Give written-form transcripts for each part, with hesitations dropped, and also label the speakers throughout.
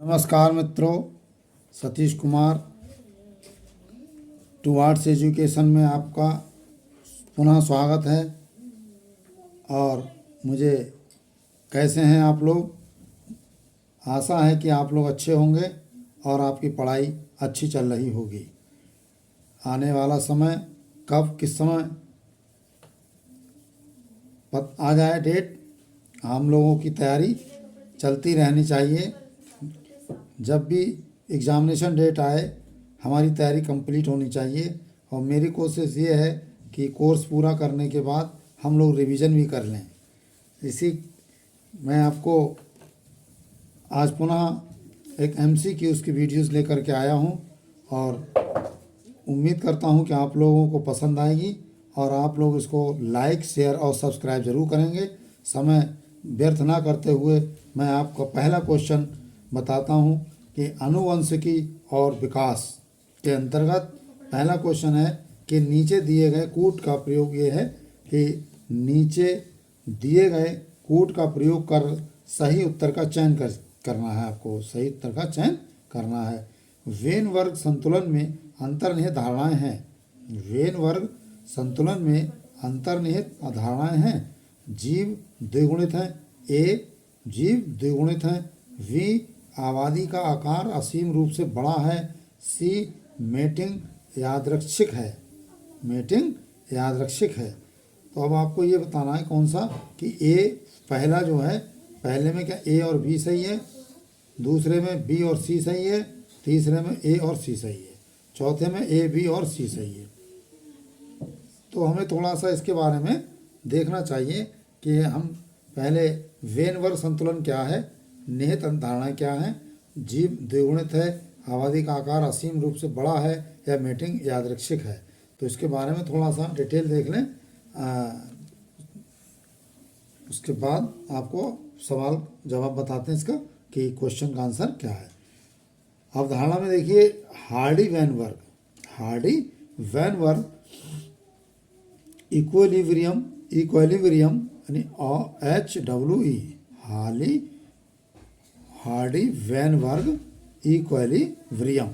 Speaker 1: नमस्कार मित्रों, Satish Kumar towards education में आपका पुनः स्वागत है। और मुझे कैसे हैं आप लोग? आशा है कि आप लोग अच्छे होंगे और आपकी पढ़ाई अच्छी चल रही होगी। आने वाला समय कब किस समय आ जाए डेट, हम लोगों की तैयारी चलती रहनी चाहिए। जब भी एग्ज़ामिनेशन डेट आए हमारी तैयारी कंप्लीट होनी चाहिए। और मेरी कोशिश ये है कि कोर्स पूरा करने के बाद हम लोग रिवीजन भी कर लें। इसी मैं आपको आज पुनः एक MCQs की वीडियोस लेकर के आया हूं और उम्मीद करता हूं कि आप लोगों को पसंद आएगी और आप लोग इसको लाइक, शेयर और सब्सक्राइब ज़रूर करेंगे। समय व्यर्थ ना करते हुए मैं आपको पहला क्वेश्चन बताता हूं कि आनुवंशिकी और विकास के अंतर्गत पहला क्वेश्चन है कि नीचे दिए गए कूट का प्रयोग ये है कि नीचे दिए गए कूट का प्रयोग कर सही उत्तर का चयन करना है। आपको सही उत्तर का चयन करना है। वेन वर्ग संतुलन में अंतर्निहित धारणाएं हैं। वेन वर्ग संतुलन में अंतर्निहित धारणाएं हैं। जीव द्विगुणित हैं। ए जीव द्विगुणित हैं। वी आबादी का आकार असीम रूप से बड़ा है। सी मेटिंग यादृच्छिक है। मेटिंग यादृच्छिक है। तो अब आपको ये बताना है कौन सा कि ए पहला जो है, पहले में क्या ए और बी सही है, दूसरे में बी और सी सही है, तीसरे में ए और सी सही है, चौथे में ए बी और सी सही है। तो हमें थोड़ा सा इसके बारे में देखना चाहिए कि हम पहले वेन वर्ग संतुलन क्या है, निहित धारणाएं क्या हैं, जीव द्विगुणित है, आबादी का आकार असीम रूप से बड़ा है या मेटिंग यादृच्छिक है। तो इसके बारे में थोड़ा सा डिटेल देख लें। उसके बाद आपको सवाल जवाब बताते हैं इसका कि क्वेश्चन का आंसर क्या है। अवधारणा में देखिए हार्डी वैन वर्ग। हार्डी वैन वर्ग इक्विलिब्रियम यानी HWE हार्डी वैन वर्ग इक्विलिब्रियम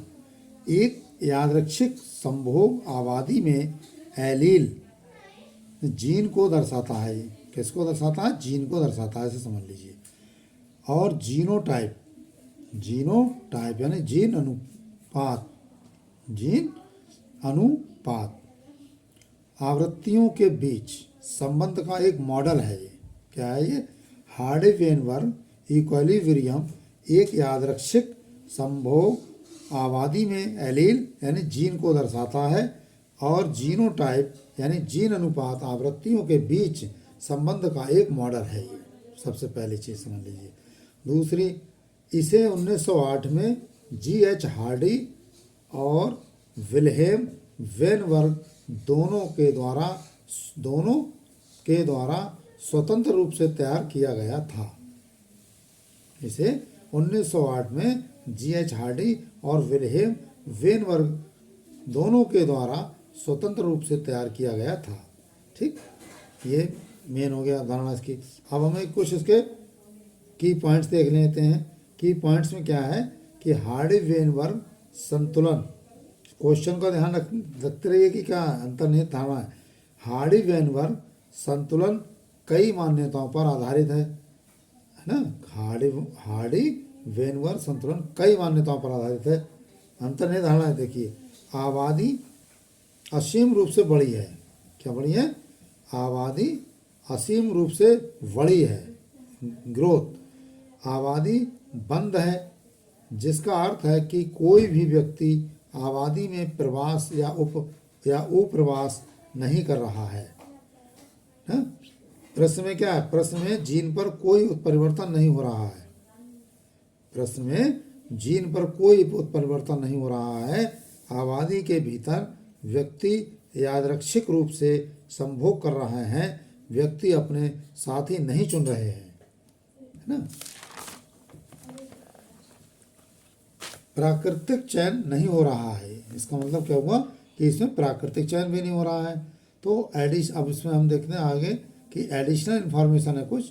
Speaker 1: एक यादृच्छिक संभोग आबादी में एलील जीन को दर्शाता है। किसको दर्शाता है? जीन को दर्शाता है, ऐसे समझ लीजिए। और जीनोटाइप यानी जीन अनुपात आवृत्तियों के बीच संबंध का एक मॉडल है। ये क्या है? ये हार्डी वैन वर्ग इक्विलिब्रियम एक यादृच्छिक संभोग आबादी में एलील यानी जीन को दर्शाता है। और जीनोटाइप यानी जीन अनुपात आवृत्तियों के बीच संबंध का एक मॉडल है। ये सबसे पहली चीज़ समझ लीजिए। दूसरी, इसे 1908 में G.H. हार्डी और विल्हेम वैन वर्ग दोनों के द्वारा स्वतंत्र रूप से तैयार किया गया था। इसे 1908 में G.H. हार्डी और विल्हेम वैन वर्ग दोनों के द्वारा स्वतंत्र रूप से तैयार किया गया था। ठीक, ये मेन हो गया धारणा इसकी। अब हमें कुछ इसके की पॉइंट्स देख लेते हैं। की पॉइंट्स में क्या है कि हार्डी वैन वर्ग संतुलन, क्वेश्चन का ध्यान रखते रहिए कि क्या अंतर्निहित धारणा है। हार्डी वैन वर्ग संतुलन कई मान्यताओं पर आधारित है ना। हार्डी वैन वर्ग संतुलन कई मान्यताओं पर आधारित है। अंतर्निहित धारणा है, देखिए आबादी असीम रूप से बड़ी है। क्या बड़ी है? आबादी असीम रूप से बड़ी है। ग्रोथ आबादी बंद है, जिसका अर्थ है कि कोई भी व्यक्ति आबादी में प्रवास या उप्रवास नहीं कर रहा है। प्रश्न में क्या है? प्रश्न में जीन पर कोई उत्परिवर्तन नहीं हो रहा है। प्रश्न में जीन पर कोई उत्परिवर्तन नहीं हो रहा है। आबादी के भीतर व्यक्ति यादृच्छिक रूप से संभोग कर रहे हैं। व्यक्ति अपने साथी नहीं चुन रहे हैं, है ना। प्राकृतिक चयन नहीं हो रहा है। इसका मतलब क्या हुआ कि इसमें प्राकृतिक चयन भी नहीं हो रहा है। तो अब इसमें हम देखते हैं आगे कि एडिशनल इन्फॉर्मेशन है कुछ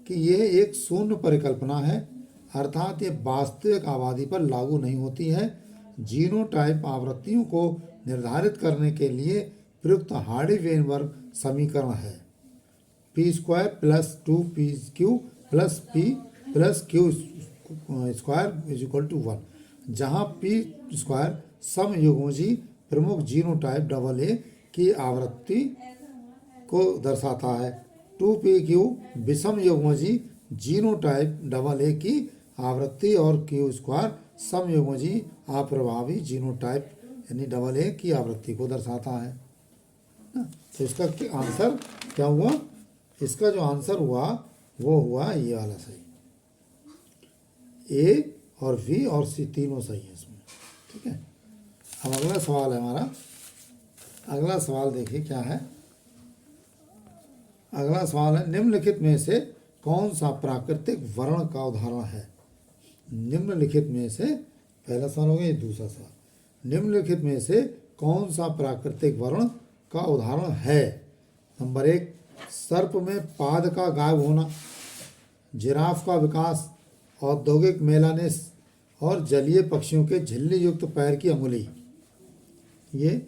Speaker 1: कि यह एक शून्य परिकल्पना है। अर्थात ये वास्तविक आबादी पर लागू नहीं होती है। जीनोटाइप आवृत्तियों को निर्धारित करने के लिए प्रयुक्त हार्डी वेनबर्ग समीकरण है P square plus 2pq plus P plus Q square is equal to 1, जहाँ पी स्क्वायर समयुग्मजी प्रमुख जीनोटाइप डबल ए की आवृत्ति को दर्शाता है। 2pq विषम युग्मजी जीनोटाइप डबल ए की आवृत्ति और क्यू स्क्वायर समयुग्मजी अप्रभावी जीनोटाइप यानी डबल ए की आवृत्ति को दर्शाता है ना। तो इसका आंसर क्या हुआ? इसका जो आंसर हुआ वो हुआ ये वाला सही, ए और वी और सी तीनों सही है इसमें। ठीक है, अब अगला सवाल है हमारा। अगला सवाल देखिए क्या है। अगला सवाल है निम्नलिखित में से कौन सा प्राकृतिक वर्ण का उदाहरण है? निम्नलिखित में से, पहला सवाल हो गया, ये दूसरा सवाल। निम्नलिखित में से कौन सा प्राकृतिक वर्ण का उदाहरण है? नंबर 1, सर्प में पाद का गायब होना, जिराफ का विकास, औद्योगिक मेलानिस और जलीय पक्षियों के झिल्ली युक्त पैर की अंगुली। ये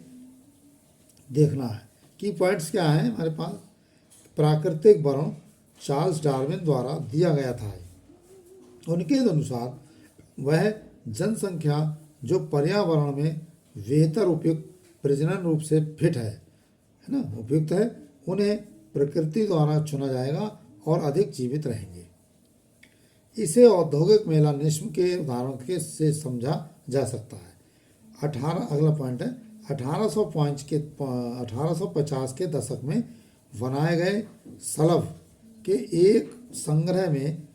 Speaker 1: देखना है की पॉइंट्स क्या है हमारे पास। प्राकृतिक वर्ण चार्ल्स डार्विन द्वारा दिया गया था। उनके अनुसार वह जनसंख्या जो पर्यावरण में बेहतर उपयुक्त प्रजनन रूप से फिट है ना, उपयुक्त है, उन्हें प्रकृति द्वारा चुना जाएगा और अधिक जीवित रहेंगे। इसे औद्योगिक मेलानिज्म के उदाहरण के से समझा जा सकता है। 18 अगला पॉइंट है 1850 के दशक में बनाए गए सलभ के एक संग्रह में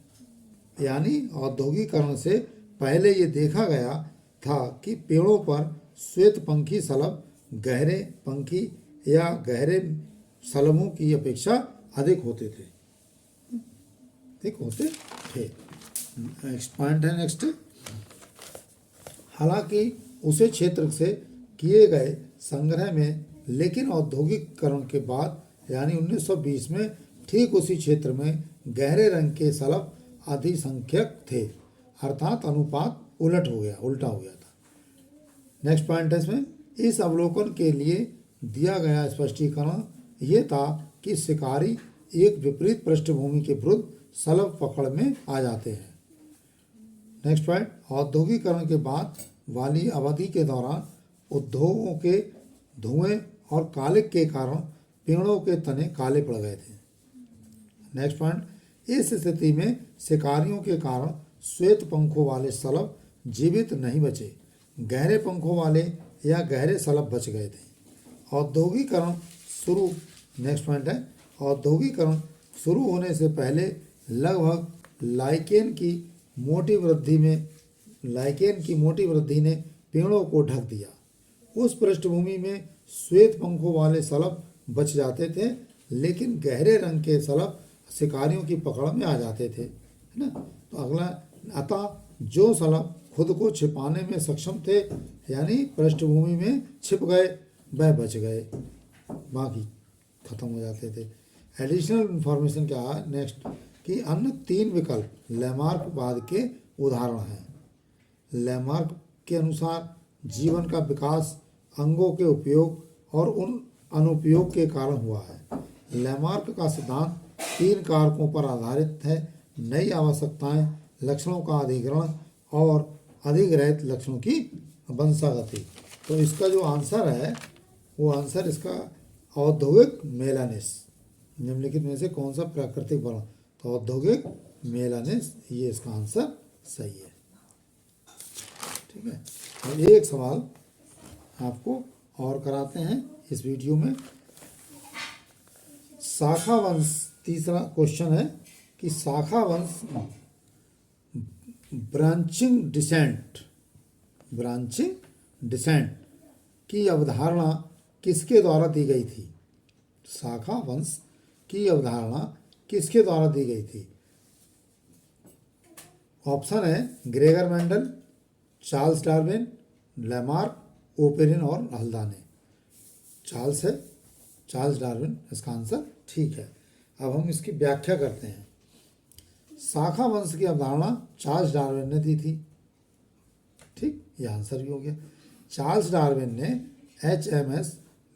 Speaker 1: यानी औद्योगिकरण से पहले ये देखा गया था कि पेड़ों पर श्वेत पंखी सलभ गहरे पंखी या गहरे सलभों की अपेक्षा अधिक होते थे। नेक्स्ट पॉइंट है नेक्स्ट। हालांकि उसे क्षेत्र से किए गए संग्रह में, लेकिन औद्योगिकरण के बाद यानी 1920 में ठीक उसी क्षेत्र में गहरे रंग के सलभ अधिसंख्यक थे, अर्थात अनुपात उल्टा हो गया था। नेक्स्ट पॉइंट है इसमें, इस अवलोकन के लिए दिया गया स्पष्टीकरण ये था कि शिकारी एक विपरीत पृष्ठभूमि के विरुद्ध सलभ पकड़ में आ जाते हैं। नेक्स्ट पॉइंट, औद्योगिकरण के बाद वाली अवधि के दौरान उद्योगों के धुएं और कालिक के कारण पेड़ों के तने काले पड़ गए थे। नेक्स्ट पॉइंट, इस स्थिति में शिकारियों के कारण श्वेत पंखों वाले सलभ जीवित नहीं बचे, गहरे पंखों वाले या गहरे सलभ बच गए थे। औद्योगिकरण शुरू नेक्स्ट पॉइंट है, औद्योगिकरण शुरू होने से पहले लगभग लाइकेन की मोटी वृद्धि ने पेड़ों को ढक दिया। उस पृष्ठभूमि में श्वेत पंखों वाले सलभ बच जाते थे, लेकिन गहरे रंग के सलभ शिकारियों की पकड़ में आ जाते थे, है ना। तो अगला, अतः जो सलभ खुद को छिपाने में सक्षम थे यानी पृष्ठभूमि में छिप गए, वह बच गए, बाकी खत्म हो जाते थे। एडिशनल इंफॉर्मेशन क्या है नेक्स्ट, कि अन्य 3 विकल्प लैमार्कवाद के उदाहरण हैं। लैमार्क के अनुसार जीवन का विकास अंगों के उपयोग और उन अनुपयोग के कारण हुआ है। लैमार्क का सिद्धांत 3 कारकों पर आधारित है: नई आवश्यकताएं, लक्षणों का अधिग्रहण और अधिग्रहित लक्षणों की वंशागति। तो इसका जो आंसर है वो आंसर इसका औद्योगिक मेलानिस। निम्नलिखित में से कौन सा प्राकृतिक वर्ण? तो औद्योगिक मेलानिस, ये इसका आंसर सही है। ठीक है, और एक सवाल आपको और कराते हैं इस वीडियो में। शाखा वंश, तीसरा क्वेश्चन है कि शाखा वंश ब्रांचिंग डिसेंट की अवधारणा किसके द्वारा दी गई थी? शाखा वंश की अवधारणा किसके द्वारा दी गई थी? ऑप्शन है Gregor Mendel, Charles Darwin, Lamarck, Oparin और हल्दाने। चार्ल्स डार्विन इसका आंसर ठीक है। अब हम इसकी व्याख्या करते हैं। शाखा वंश की अवधारणा चार्ल्स डार्विन ने दी थी। ठीक, ये आंसर भी हो गया। चार्ल्स डार्विन ने HMS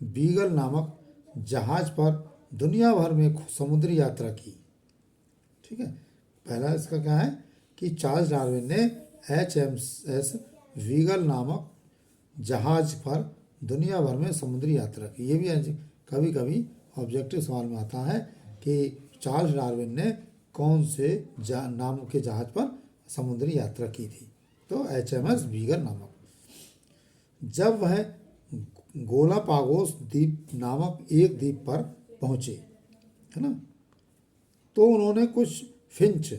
Speaker 1: बीगल नामक जहाज पर दुनिया भर में समुद्री यात्रा की। ठीक है, पहला इसका क्या है कि चार्ल्स डार्विन ने HMS बीगल नामक जहाज पर दुनिया भर में समुद्री यात्रा की। ये भी कभी कभी ऑब्जेक्टिव सवाल में आता है कि चार्ल्स डार्विन ने कौन से नाम के जहाज पर समुद्री यात्रा की थी, तो HMS बीगल नामक। जब वह गोलापागोस द्वीप नामक एक द्वीप पर पहुंचे, है ना, तो उन्होंने कुछ फिंच,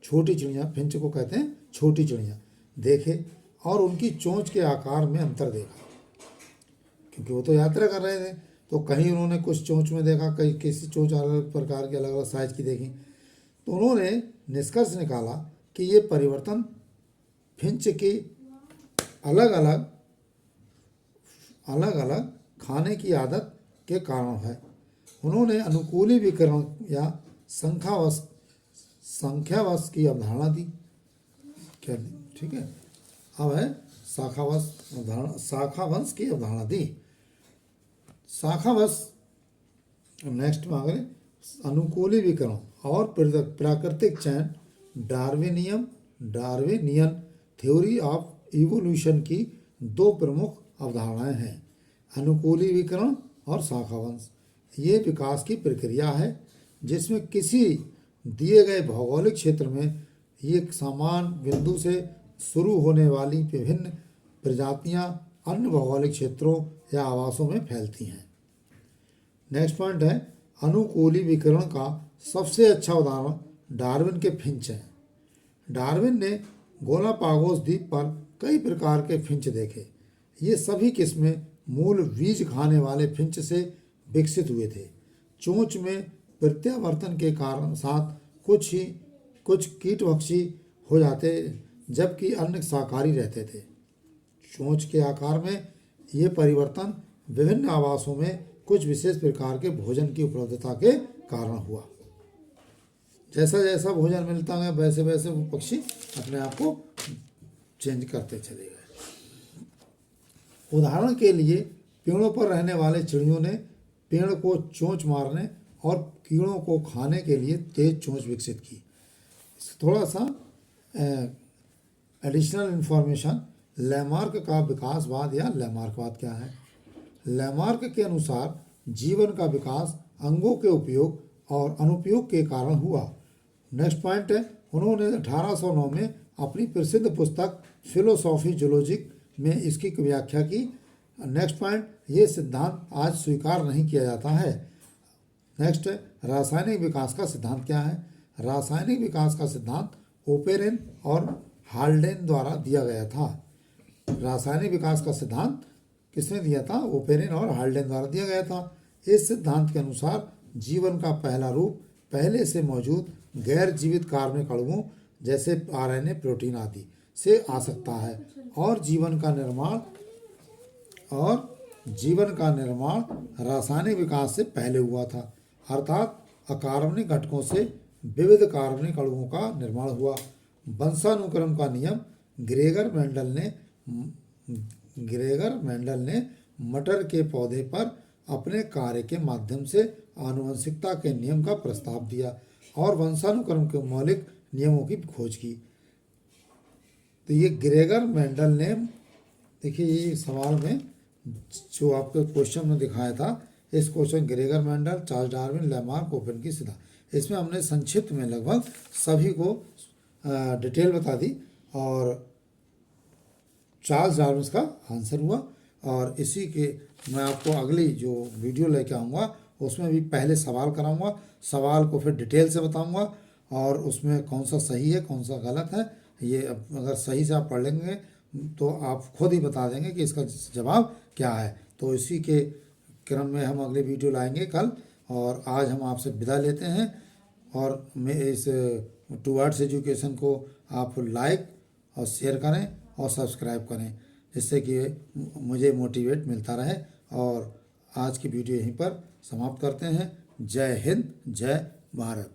Speaker 1: छोटी चिड़िया, फिंच को कहते हैं छोटी चिड़िया, देखे और उनकी चोंच के आकार में अंतर देखा, क्योंकि वो तो यात्रा कर रहे थे। तो कहीं उन्होंने कुछ चोंच में देखा, कहीं किसी चोंच अलग प्रकार की, अलग अलग साइज की देखी। तो उन्होंने निष्कर्ष निकाला कि ये परिवर्तन फिंच की अलग अलग खाने की आदत के कारण है। उन्होंने अनुकूली विकर्ण या संख्यावश की अवधारणा दी। क्या दी? ठीक है, अब है शाखावंश की अवधारणा दी। शाखावश, नेक्स्ट में आगे अनुकूली विकर्ण और प्राकृतिक चयन डार्विनियन थ्योरी ऑफ इवोल्यूशन की दो प्रमुख अवधारणाएं हैं। अनुकूली विकर्ण और शाखावंश ये विकास की प्रक्रिया है जिसमें किसी दिए गए भौगोलिक क्षेत्र में एक समान बिंदु से शुरू होने वाली विभिन्न प्रजातियां अन्य भौगोलिक क्षेत्रों या आवासों में फैलती हैं। नेक्स्ट पॉइंट है अनुकूली विकर्ण का सबसे अच्छा उदाहरण डार्विन के फिंच हैं। डार्विन ने गोलापागोस द्वीप पर कई प्रकार के फिंच देखे। ये सभी किस्में मूल बीज खाने वाले फिंच से विकसित हुए थे। चोंच में प्रत्यावर्तन के कारण साथ कुछ कीटभक्षी हो जाते जबकि अन्य शाकाहारी रहते थे। चोंच के आकार में ये परिवर्तन विभिन्न आवासों में कुछ विशेष प्रकार के भोजन की उपलब्धता के कारण हुआ। जैसा जैसा भोजन मिलता गया वैसे वैसे वो पक्षी अपने आप को चेंज करते चले गए। उदाहरण के लिए पेड़ों पर रहने वाले चिड़ियों ने पेड़ को चोंच मारने और कीड़ों को खाने के लिए तेज चोंच विकसित की। थोड़ा सा एडिशनल इंफॉर्मेशन, लैमार्क का विकासवाद या लैमार्कवाद क्या है? लैमार्क के अनुसार जीवन का विकास अंगों के उपयोग और अनुपयोग के कारण हुआ। नेक्स्ट पॉइंट है, उन्होंने 1809 में अपनी प्रसिद्ध पुस्तक फिलोसॉफी जूलॉजिक में इसकी व्याख्या की। नेक्स्ट पॉइंट, ये सिद्धांत आज स्वीकार नहीं किया जाता है। नेक्स्ट है, रासायनिक विकास का सिद्धांत क्या है? रासायनिक विकास का सिद्धांत ओपेरेन और हाल्डेन द्वारा दिया गया था। रासायनिक विकास का सिद्धांत किसने दिया था? ओपेरेन और हाल्डेन द्वारा दिया गया था। इस सिद्धांत के अनुसार जीवन का पहला रूप पहले से मौजूद गैर जीवित कार्बनिक अणुओं जैसे RNA, प्रोटीन आदि से आ सकता है और जीवन का निर्माण रासायनिक विकास से पहले हुआ था, अर्थात अकार्बनिक घटकों से विविध कार्बनिक अणुओं का निर्माण हुआ। वंशानुक्रम का नियम ग्रेगर मेंडल ने मटर के पौधे पर अपने कार्य के माध्यम से आनुवंशिकता के नियम का प्रस्ताव दिया और वंशानुक्रम के मौलिक नियमों की खोज की। तो ये ग्रेगर मेंडल ने, देखिए ये सवाल में जो आपके क्वेश्चन में दिखाया था, इस question Gregor Mendel, Charles Darwin, Lamarck, Oparin की सिद्धांत, इसमें हमने संक्षिप्त में लगभग सभी को डिटेल बता दी और चार्ल्स डार्विन का आंसर हुआ। और इसी के मैं आपको अगली जो वीडियो लेके आऊँगा उसमें भी पहले सवाल कराऊंगा, सवाल को फिर डिटेल से बताऊंगा और उसमें कौन सा सही है कौन सा गलत है। ये अगर सही से आप पढ़ लेंगे तो आप खुद ही बता देंगे कि इसका जवाब क्या है। तो इसी के क्रम में हम अगली वीडियो लाएंगे कल, और आज हम आपसे विदा लेते हैं। और मैं इस टूवर्ड्स एजुकेशन को आप लाइक और शेयर करें और सब्सक्राइब करें, जिससे कि मुझे मोटिवेट मिलता रहे। और आज की वीडियो यहीं पर समाप्त करते हैं। जय हिंद, जय भारत।